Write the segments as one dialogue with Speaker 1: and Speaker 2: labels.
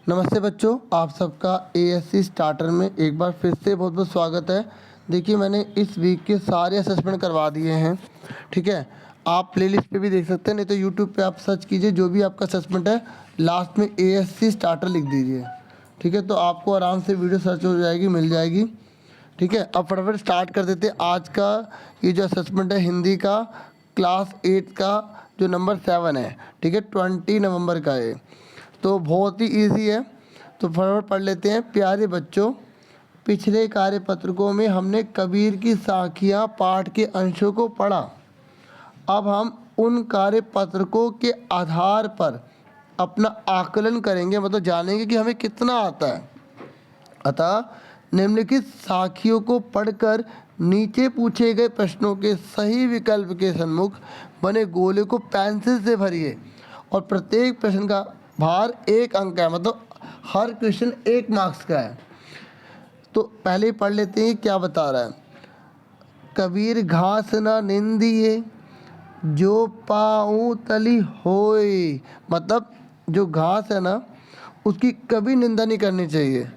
Speaker 1: नमस्ते बच्चों, आप सबका एएससी स्टार्टर में एक बार फिर से बहुत बहुत स्वागत है। देखिए, मैंने इस वीक के सारे असेसमेंट करवा दिए हैं। ठीक है, आप प्लेलिस्ट पे भी देख सकते हैं, नहीं तो यूट्यूब पे आप सर्च कीजिए, जो भी आपका असेसमेंट है लास्ट में एएससी स्टार्टर लिख दीजिए। ठीक है, तो आपको आराम से वीडियो सर्च हो जाएगी, मिल जाएगी। ठीक है, अब फटाफट स्टार्ट कर देते हैं। आज का ये जो असेसमेंट है हिंदी का क्लास 8 का जो नंबर 7 है, ठीक है, 20 नवंबर का है, तो बहुत ही इजी है। तो फटाफट पढ़ लेते हैं। प्यारे बच्चों, पिछले कार्यपत्रकों में हमने कबीर की साखियाँ पाठ के अंशों को पढ़ा। अब हम उन कार्यपत्रकों के आधार पर अपना आकलन करेंगे, मतलब जानेंगे कि हमें कितना आता है। अतः निम्नलिखित साखियों को पढ़कर नीचे पूछे गए प्रश्नों के सही विकल्प के सन्मुख बने गोले को पेंसिल से भरिए और प्रत्येक प्रश्न का भार 1 अंक है, मतलब हर क्वेश्चन 1 मार्क्स का है। तो पहले ही पढ़ लेते हैं क्या बता रहा है। कबीर घास न निंदिए जो पाऊँ तली होए, मतलब जो घास है ना उसकी कभी निंदा नहीं करनी चाहिए।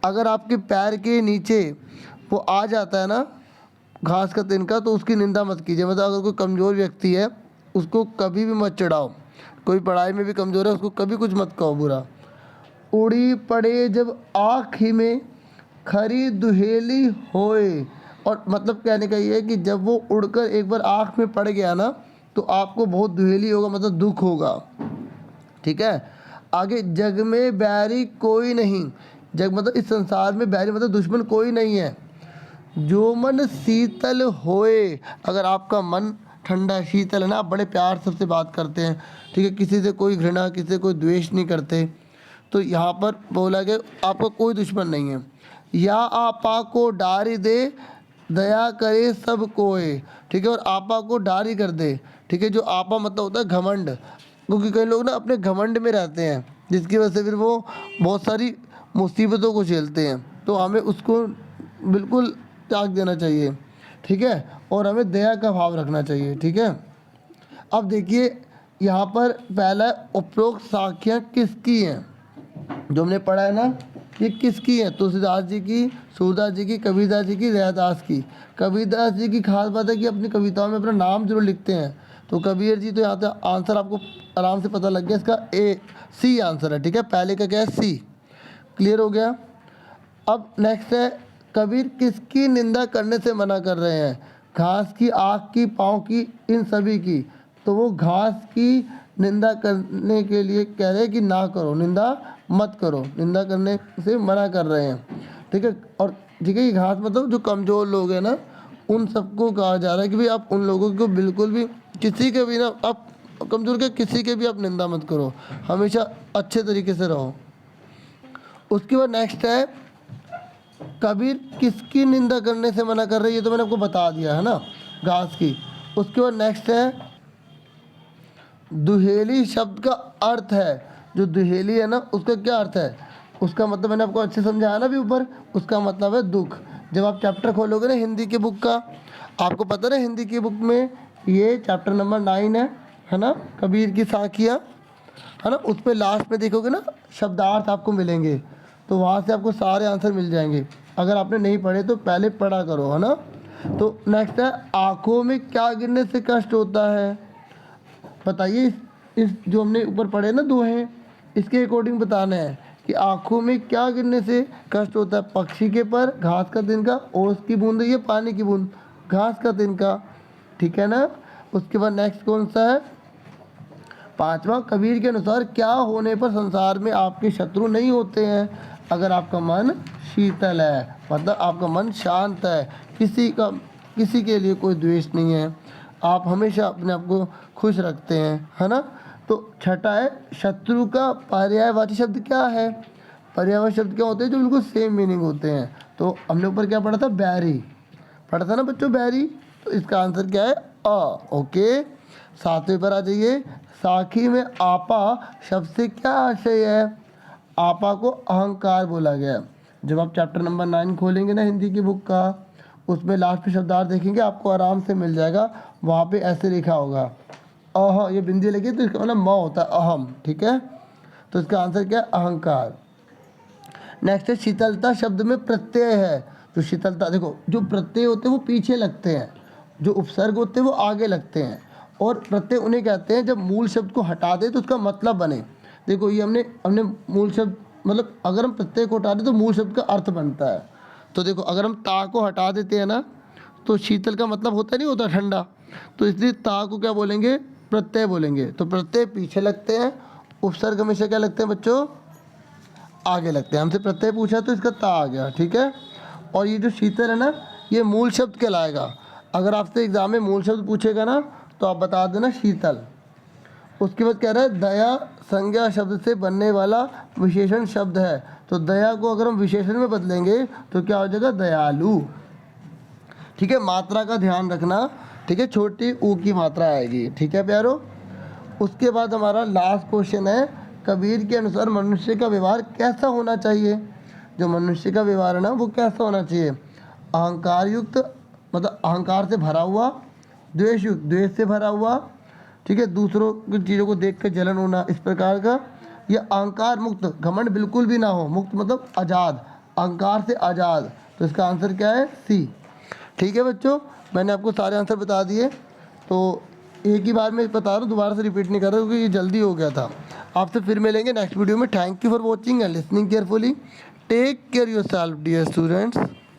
Speaker 1: अगर आपके पैर के नीचे वो आ जाता है ना घास का तिनका, तो उसकी निंदा मत कीजिए। मतलब अगर कोई कमज़ोर व्यक्ति है उसको कभी भी मत चढ़ाओ। कोई पढ़ाई में भी कमज़ोर है उसको कभी कुछ मत कहो बुरा। उड़ी पड़े जब आँख में खरी दुहेली होए, और मतलब कहने का ये है कि जब वो उड़कर एक बार आँख में पड़ गया ना तो आपको बहुत दुहेली होगा, मतलब दुख होगा। ठीक है, आगे जग में बैरी कोई नहीं। जग मतलब इस संसार में बैरी मतलब दुश्मन कोई नहीं है। जो मन शीतल होए, अगर आपका मन ठंडा शीतल है ना, आप बड़े प्यार सबसे बात करते हैं, ठीक है, किसी से कोई घृणा, किसी से कोई द्वेष नहीं करते, तो यहाँ पर बोला गया आपका कोई दुश्मन नहीं है। या आपा को डारी दे दया करे सब कोय, ठीक है, और आपा को डारी कर दे। ठीक है, जो आपा मतलब होता है घमंड, क्योंकि कई लोग ना अपने घमंड में रहते हैं जिसकी वजह से फिर वो बहुत सारी मुसीबतों को झेलते हैं, तो हमें उसको बिल्कुल त्याग देना चाहिए। ठीक है, और हमें दया का भाव रखना चाहिए। ठीक है, अब देखिए यहाँ पर पहला उपरोक्त साखियाँ किसकी हैं, जो हमने पढ़ा है ना, ये किसकी है? तुलसीदास जी की, सूरदास जी की, कबीरदास जी की, रैदास की। कबीरदास जी की खास बात है कि अपनी कविताओं में अपना नाम जरूर लिखते हैं। तो कबीर जी, तो यहाँ पे आंसर आपको आराम से पता लग गया, इसका ए सी आंसर है। ठीक है, पहले का क्या है? सी। क्लियर हो गया। अब नेक्स्ट है, कबीर किसकी निंदा करने से मना कर रहे हैं? घास की, आँख की, पाँव की, इन सभी की। तो वो घास की निंदा करने के लिए कह रहे हैं कि ना करो, निंदा मत करो, निंदा करने से मना कर रहे हैं। ठीक है, और ठीक है, ये घास मतलब जो कमज़ोर लोग हैं ना, उन सबको कहा जा रहा है कि भाई आप उन लोगों को बिल्कुल भी, किसी के भी ना, आप कमज़ोर के किसी के भी आप निंदा मत करो, हमेशा अच्छे तरीके से रहो। उसके बाद नेक्स्ट है, कबीर किसकी निंदा करने से मना कर रहे हैं? ये तो मैंने आपको बता दिया है ना, घास की। उसके बाद नेक्स्ट है, दुहेली शब्द का अर्थ है। जो दुहेली है ना उसका क्या अर्थ है? उसका मतलब मैंने आपको अच्छे समझाया ना भी ऊपर, उसका मतलब है दुख। जब आप चैप्टर खोलोगे ना हिंदी की बुक का, आपको पता है हिंदी की बुक में ये चैप्टर नंबर 9 है ना, कबीर की साखियाँ, है ना, उस पर लास्ट में देखोगे ना शब्दार्थ आपको मिलेंगे, तो वहाँ से आपको सारे आंसर मिल जाएंगे। अगर आपने नहीं पढ़े तो पहले पढ़ा करो, है ना। तो नेक्स्ट है, आँखों में क्या गिरने से कष्ट होता है? बताइए, इस जो हमने ऊपर पढ़े ना दोहे, इसके अकॉर्डिंग बताना है कि आँखों में क्या गिरने से कष्ट होता है? पक्षी के पर, घास का तिनका, ओस की बूंद, ये पानी की बूंद, घास का तिनका। ठीक है ना। उसके बाद नेक्स्ट कौन सा है? 5वां, कबीर के अनुसार क्या होने पर संसार में आपके शत्रु नहीं होते हैं? अगर आपका मन शीतल है, मतलब आपका मन शांत है, किसी के लिए कोई द्वेष नहीं है, आप हमेशा अपने आप को खुश रखते हैं, है ना। तो छठा है, शत्रु का पर्यायवाची शब्द क्या है? पर्यायवाची शब्द क्या होते हैं? जो बिल्कुल सेम मीनिंग होते हैं। तो हमने ऊपर क्या पढ़ा था? बैरी पढ़ा था ना बच्चों, बैरी। तो इसका आंसर क्या है? अ। ओके, 7वें पर आ जाइए। साखी में आपा शब्द से क्या आशय है? आपा को अहंकार बोला गया। जब आप चैप्टर नंबर 9 खोलेंगे ना हिंदी की बुक का, उसमें लास्ट पे शब्दार्थ देखेंगे, आपको आराम से मिल जाएगा। वहाँ पे ऐसे लिखा होगा अह, ये बिंदी लगी तो इसका मतलब म होता है अहम। ठीक है, तो इसका आंसर क्या है? अहंकार। नेक्स्ट है शीतलता शब्द में प्रत्यय है। जो शीतलता, देखो जो प्रत्यय होते हैं वो पीछे लगते हैं, जो उपसर्ग होते हैं वो आगे लगते हैं, और प्रत्यय उन्हें कहते हैं जब मूल शब्द को हटा दे तो उसका मतलब बने। देखो ये हमने हमने मूल शब्द, मतलब अगर हम प्रत्यय को हटा दें तो मूल शब्द का अर्थ बनता है। तो देखो अगर हम ता को हटा देते हैं ना तो शीतल का मतलब होता नहीं होता ठंडा, तो इसलिए ता को क्या बोलेंगे, प्रत्यय बोलेंगे। तो प्रत्यय पीछे लगते हैं, उपसर्ग हमेशा क्या लगते हैं बच्चों, आगे लगते हैं। हमसे प्रत्यय पूछा तो इसका ता आ गया, ठीक है। और ये जो शीतल है ना ये मूल शब्द कहलाएगा। अगर आपसे एग्जाम में मूल शब्द पूछेगा ना तो आप बता देना शीतल। उसके बाद कह रहा है दया संज्ञा शब्द से बनने वाला विशेषण शब्द है। तो दया को अगर हम विशेषण में बदलेंगे तो क्या हो जाएगा, दयालु। ठीक है, मात्रा का ध्यान रखना, ठीक है, छोटी ऊ की मात्रा आएगी, ठीक है प्यारो। उसके बाद हमारा लास्ट क्वेश्चन है, कबीर के अनुसार मनुष्य का व्यवहार कैसा होना चाहिए। जो मनुष्य का व्यवहार है ना वो कैसा होना चाहिए, अहंकार युक्त, मतलब अहंकार से भरा हुआ, द्वेष युक्त, द्वेष से भरा हुआ, ठीक है, दूसरों की चीज़ों को देख कर जलन होना इस प्रकार का, या अहंकार मुक्त, घमंड बिल्कुल भी ना हो, मुक्त मतलब आज़ाद, अहंकार से आज़ाद। तो इसका आंसर क्या है, सी। ठीक है बच्चों, मैंने आपको सारे आंसर बता दिए, तो एक ही बार में बता रहा हूँ, दोबारा से रिपीट नहीं कर रहा क्योंकि ये जल्दी हो गया था। आपसे फिर मिलेंगे नेक्स्ट वीडियो में। Thank you for watching and listening carefully. Take care your self dear students.